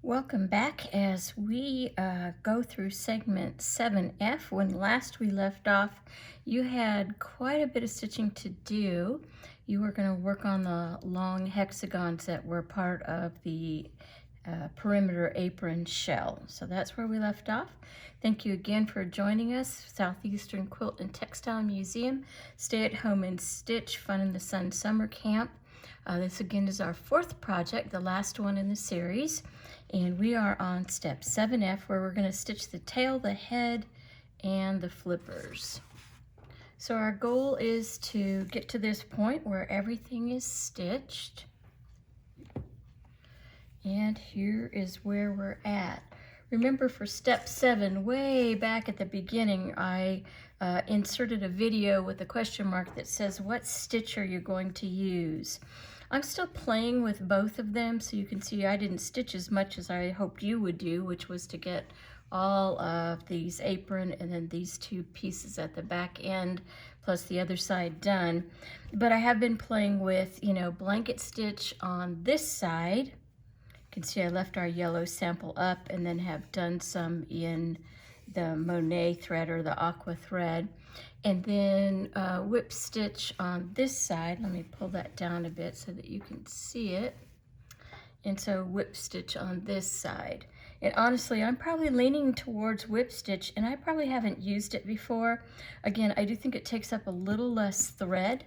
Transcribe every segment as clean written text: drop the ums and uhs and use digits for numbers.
Welcome back as we go through segment 7F. When last we left off, you had quite a bit of stitching to do. You were going to work on the long hexagons that were part of the perimeter apron shell. So that's where we left off. Thank you again for joining us. Southeastern Quilt and Textile Museum, Stay at Home and Stitch, Fun in the Sun Summer Camp. This again is our fourth project, the last one in the series, and we are on step 7F, where we're going to stitch the tail, the head, and the flippers. So our goal is to get to this point where everything is stitched, and here is where we're at. Remember, for step 7, way back at the beginning, I inserted a video with a question mark that says, what stitch are you going to use? I'm still playing with both of them, so you can see I didn't stitch as much as I hoped you would do, which was to get all of these apron and then these two pieces at the back end, plus the other side done. But I have been playing with, blanket stitch on this side. You can see I left our yellow sample up and then have done some in the Monet thread or the aqua thread. And then whip stitch on this side. Let me pull that down a bit so that you can see it. And so whip stitch on this side. And honestly, I'm probably leaning towards whip stitch, and I probably haven't used it before. Again, I do think it takes up a little less thread.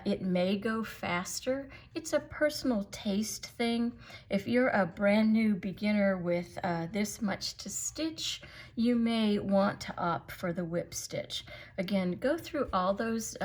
It may go faster. It's a personal taste thing. If you're a brand new beginner with this much to stitch, you may want to opt for the whip stitch. Again, go through all those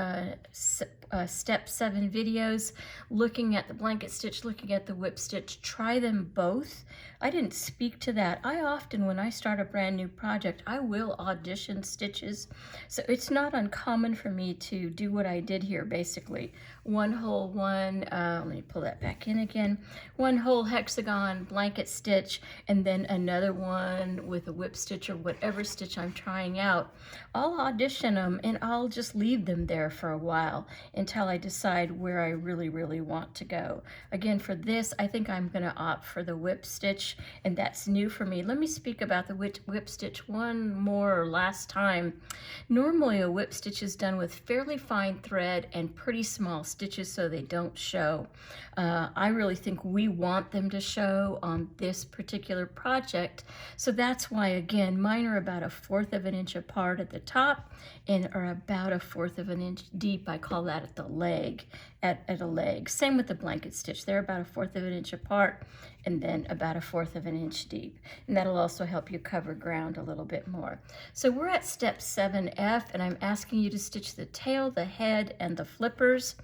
step 7 videos, looking at the blanket stitch, looking at the whip stitch. Try them both. I didn't speak to that. I often, when I start a brand new project, I will audition stitches. So it's not uncommon for me to do what I did here, basically. One whole one, let me pull that back in again, one whole hexagon blanket stitch, and then another one with a whip stitch or whatever stitch I'm trying out. I'll audition them and I'll just leave them there for a while until I decide where I really want to go. Again, for this, I think I'm going to opt for the whip stitch, and that's new for me. Let me speak about the whip stitch one more last time. Normally, a whip stitch is done with fairly fine thread and pretty small stitches so they don't show. I really think we want them to show on this particular project, so that's why, again, mine are about 1/4 of an inch apart at the top and are about 1/4 of an inch deep. I call that at the leg, at a leg. Same with the blanket stitch. They're about 1/4 of an inch apart and then about 1/4 of an inch deep. And that'll also help you cover ground a little bit more. So we're at step 7F, and I'm asking you to stitch the tail, the head, and the flippers.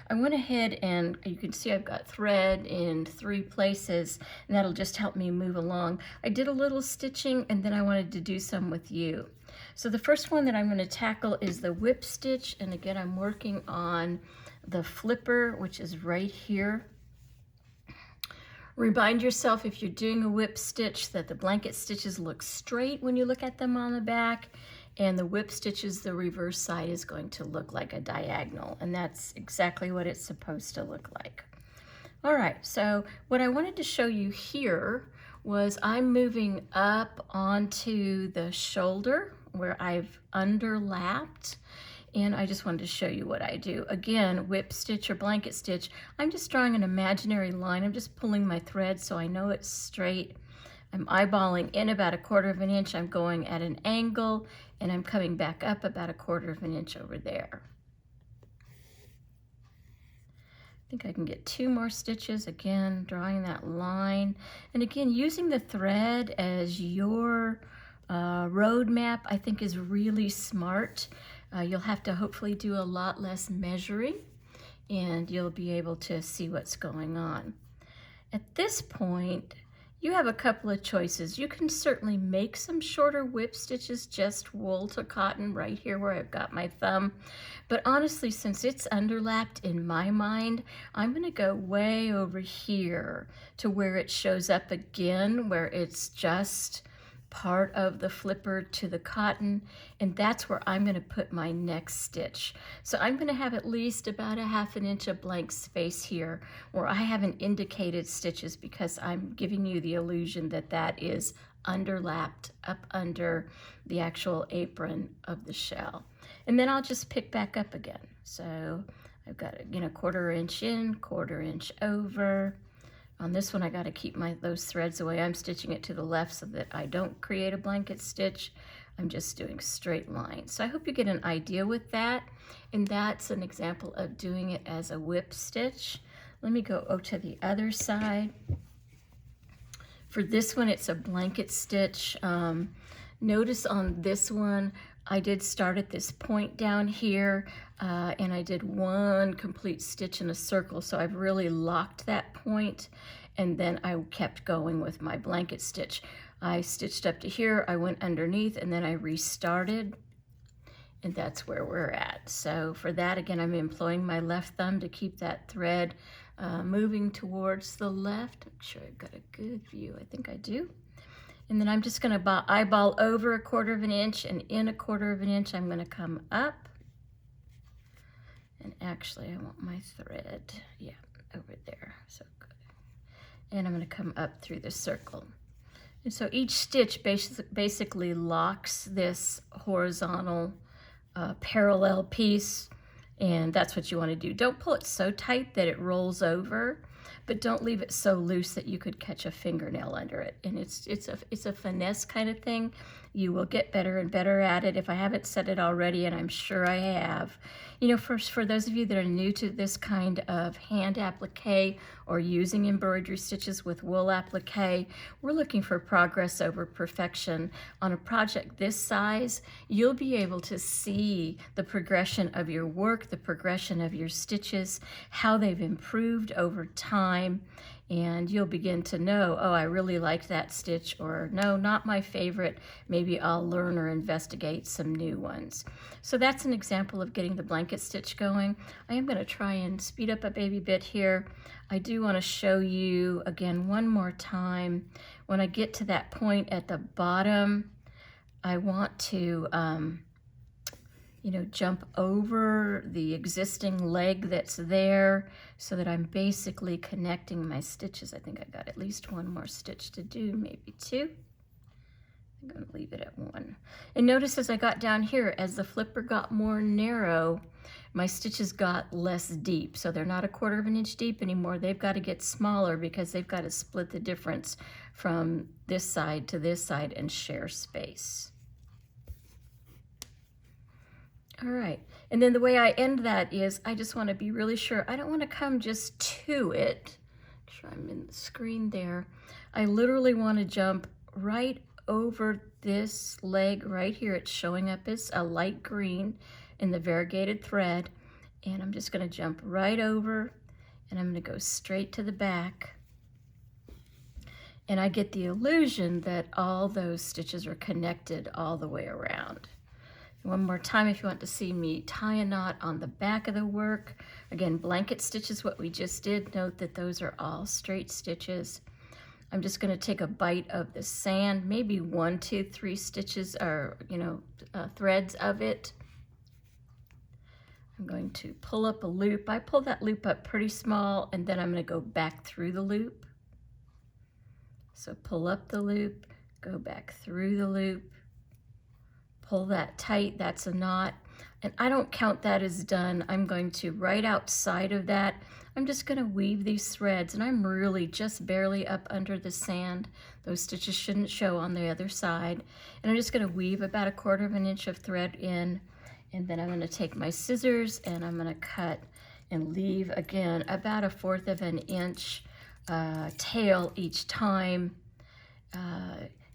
I went ahead and you can see I've got thread in 3 places, and that'll just help me move along. I did a little stitching, and then I wanted to do some with you. So the first one that I'm going to tackle is the whip stitch, and again, I'm working on the flipper, which is right here. Remind yourself, if you're doing a whip stitch, that the blanket stitches look straight when you look at them on the back, and the whip stitches, the reverse side is going to look like a diagonal, and that's exactly what it's supposed to look like. All right, so what I wanted to show you here was I'm moving up onto the shoulder where I've underlapped, and I just wanted to show you what I do. Again, whip stitch or blanket stitch, I'm just drawing an imaginary line. I'm just pulling my thread so I know it's straight. I'm eyeballing in about 1/4 of an inch. I'm going at an angle, and I'm coming back up about 1/4 of an inch over there. I think I can get 2 more stitches, again, drawing that line. And again, using the thread as your road map, I think, is really smart. You'll have to hopefully do a lot less measuring, and you'll be able to see what's going on. At this point, you have a couple of choices. You can certainly make some shorter whip stitches, just wool to cotton right here where I've got my thumb. But honestly, since it's underlapped in my mind, I'm going to go way over here to where it shows up again, where it's just part of the flipper to the cotton, and that's where I'm going to put my next stitch. So I'm going to have at least about a ½ inch of blank space here where I haven't indicated stitches because I'm giving you the illusion that that is underlapped up under the actual apron of the shell. And then I'll just pick back up again. So I've got, you know, 1/4 inch in, 1/4 inch over. On this one, I got to keep those threads away. I'm stitching it to the left so that I don't create a blanket stitch. I'm just doing straight lines. So I hope you get an idea with that. And that's an example of doing it as a whip stitch. Let me go to the other side. For this one, it's a blanket stitch. Notice on this one, I did start at this point down here, and I did 1 complete stitch in a circle, so I've really locked that point, and then I kept going with my blanket stitch. I stitched up to here, I went underneath, and then I restarted, and that's where we're at. So for that, again, I'm employing my left thumb to keep that thread moving towards the left. Make sure I've got a good view. I think I do. And then I'm just going to eyeball over 1/4 inch, and in 1/4 inch I'm going to come up. And actually I want my thread, yeah, over there. So good. And I'm going to come up through the circle. And so each stitch basically locks this horizontal parallel piece, and that's what you want to do. Don't pull it so tight that it rolls over, but don't leave it so loose that you could catch a fingernail under it. And it's a finesse kind of thing. You will get better and better at it. If I haven't said it already, and I'm sure I have, you know, for those of you that are new to this kind of hand applique or using embroidery stitches with wool applique, we're looking for progress over perfection. On a project this size, you'll be able to see the progression of your work, the progression of your stitches, how they've improved over time, and you'll begin to know, oh, I really like that stitch, or no, not my favorite. Maybe I'll learn or investigate some new ones. So that's an example of getting the blanket stitch going. I am going to try and speed up a baby bit here. I do want to show you again one more time. When I get to that point at the bottom, I want to you know, jump over the existing leg that's there so that I'm basically connecting my stitches. I think I got at least 1 more stitch to do, maybe 2. I'm going to leave it at 1. And notice as I got down here, as the flipper got more narrow, my stitches got less deep. So they're not 1/4 inch deep anymore. They've got to get smaller because they've got to split the difference from this side to this side and share space. All right, and then the way I end that is I just want to be really sure. I don't want to come just to it. Make sure I'm in the screen there. I literally want to jump right over this leg right here. It's showing up as a light green in the variegated thread, and I'm just going to jump right over, and I'm going to go straight to the back. And I get the illusion that all those stitches are connected all the way around. One more time, if you want to see me tie a knot on the back of the work. Again, blanket stitch is what we just did. Note that those are all straight stitches. I'm just going to take a bite of the sand, maybe 1, 2, 3 stitches or, you know, threads of it. I'm going to pull up a loop. I pull that loop up pretty small, and then I'm going to go back through the loop. So pull up the loop, go back through the loop. Pull that tight, that's a knot. And I don't count that as done. I'm going to, right outside of that, I'm just going to weave these threads, and I'm really just barely up under the sand. Those stitches shouldn't show on the other side. And I'm just going to weave about 1/4 inch of thread in, and then I'm going to take my scissors and I'm going to cut and leave, again, about 1/4 inch tail each time.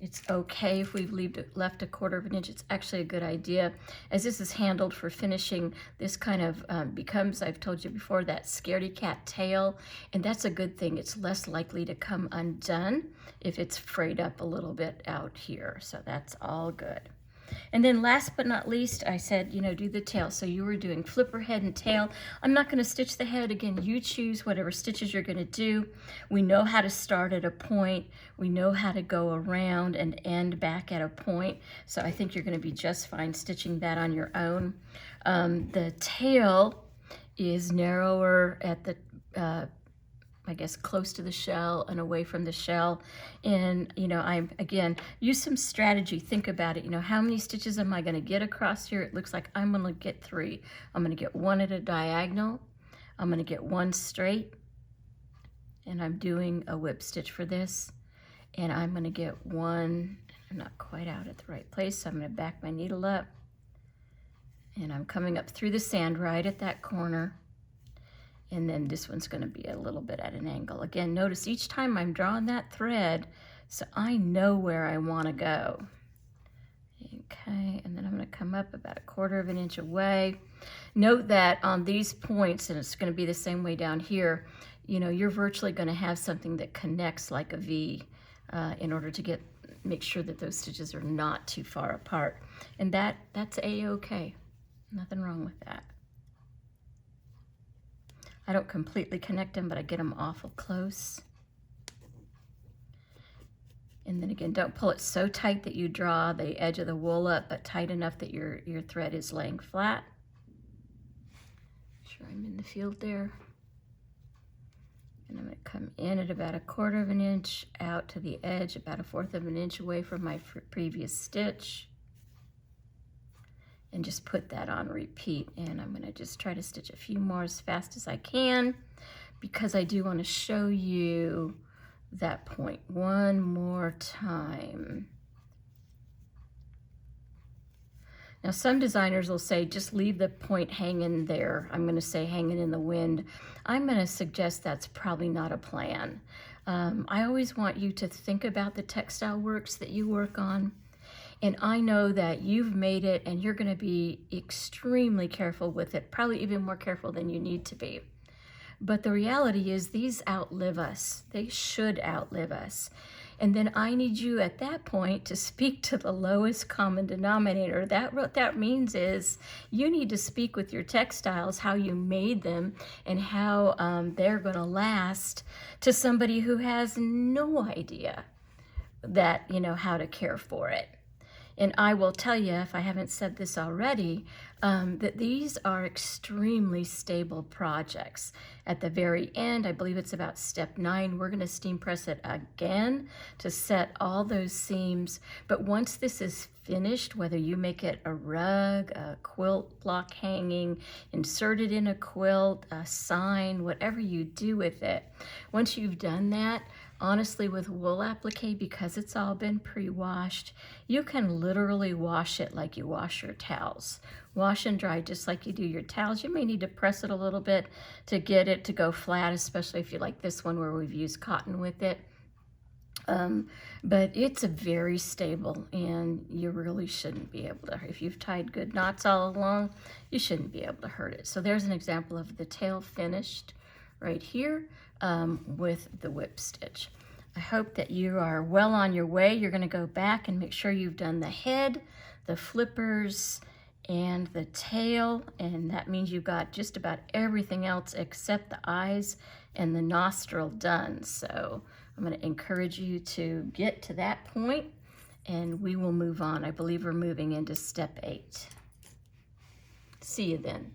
It's okay if we've left 1/4 inch. It's actually a good idea, as this is handled for finishing. This kind of becomes, I've told you before, that scaredy cat tail, and that's a good thing. It's less likely to come undone if it's frayed up a little bit out here, so that's all good. And then last but not least, I said, you know, do the tail. So you were doing flipper head and tail. I'm not going to stitch the head. Again, you choose whatever stitches you're going to do. We know how to start at a point. We know how to go around and end back at a point. So I think you're going to be just fine stitching that on your own. The tail is narrower at the I guess close to the shell and away from the shell. And, you know, again, use some strategy. Think about it. You know, how many stitches am I going to get across here? It looks like I'm going to get 3. I'm going to get 1 at a diagonal. I'm going to get 1 straight. And I'm doing a whip stitch for this. And I'm going to get 1, I'm not quite out at the right place, so I'm going to back my needle up. And I'm coming up through the sand right at that corner. And then this one's going to be a little bit at an angle. Again, notice each time I'm drawing that thread, so I know where I want to go. Okay, and then I'm going to come up about 1/4 of an inch away. Note that on these points, and it's going to be the same way down here, you know, you're virtually going to have something that connects like a V in order to make sure that those stitches are not too far apart. And that's A-okay. Nothing wrong with that. I don't completely connect them, but I get them awful close. And then again, don't pull it so tight that you draw the edge of the wool up, but tight enough that your thread is laying flat. Make sure I'm in the field there. And I'm going to come in at about 1/4 of an inch, out to the edge about 1/4 of an inch away from my previous stitch. And just put that on repeat. And I'm going to just try to stitch a few more as fast as I can, because I do want to show you that point one more time. Now, some designers will say just leave the point hanging there. I'm going to say hanging in the wind. I'm going to suggest that's probably not a plan. I always want you to think about the textile works that you work on. And I know that you've made it and you're going to be extremely careful with it, probably even more careful than you need to be. But the reality is these outlive us. They should outlive us. And then I need you at that point to speak to the lowest common denominator. What that means is you need to speak with your textiles, how you made them and how they're going to last, to somebody who has no idea that, you know, how to care for it. And I will tell you, if I haven't said this already, that these are extremely stable projects. At the very end, I believe it's about step 9, we're going to steam press it again to set all those seams. But once this is finished, whether you make it a rug, a quilt block hanging, insert it in a quilt, a sign, whatever you do with it, once you've done that, honestly, with wool applique, because it's all been pre-washed, you can literally wash it like you wash your towels. Wash and dry just like you do your towels. You may need to press it a little bit to get it to go flat, especially if you like this one where we've used cotton with it. But it's a very stable, and you really shouldn't be able to, if you've tied good knots all along, you shouldn't be able to hurt it. So there's an example of the tail finished right here with the whip stitch. I hope that you are well on your way. You're going to go back and make sure you've done the head, the flippers, and the tail, and that means you've got just about everything else except the eyes and the nostril done. So I'm going to encourage you to get to that point, and we will move on. I believe we're moving into step 8. See you then.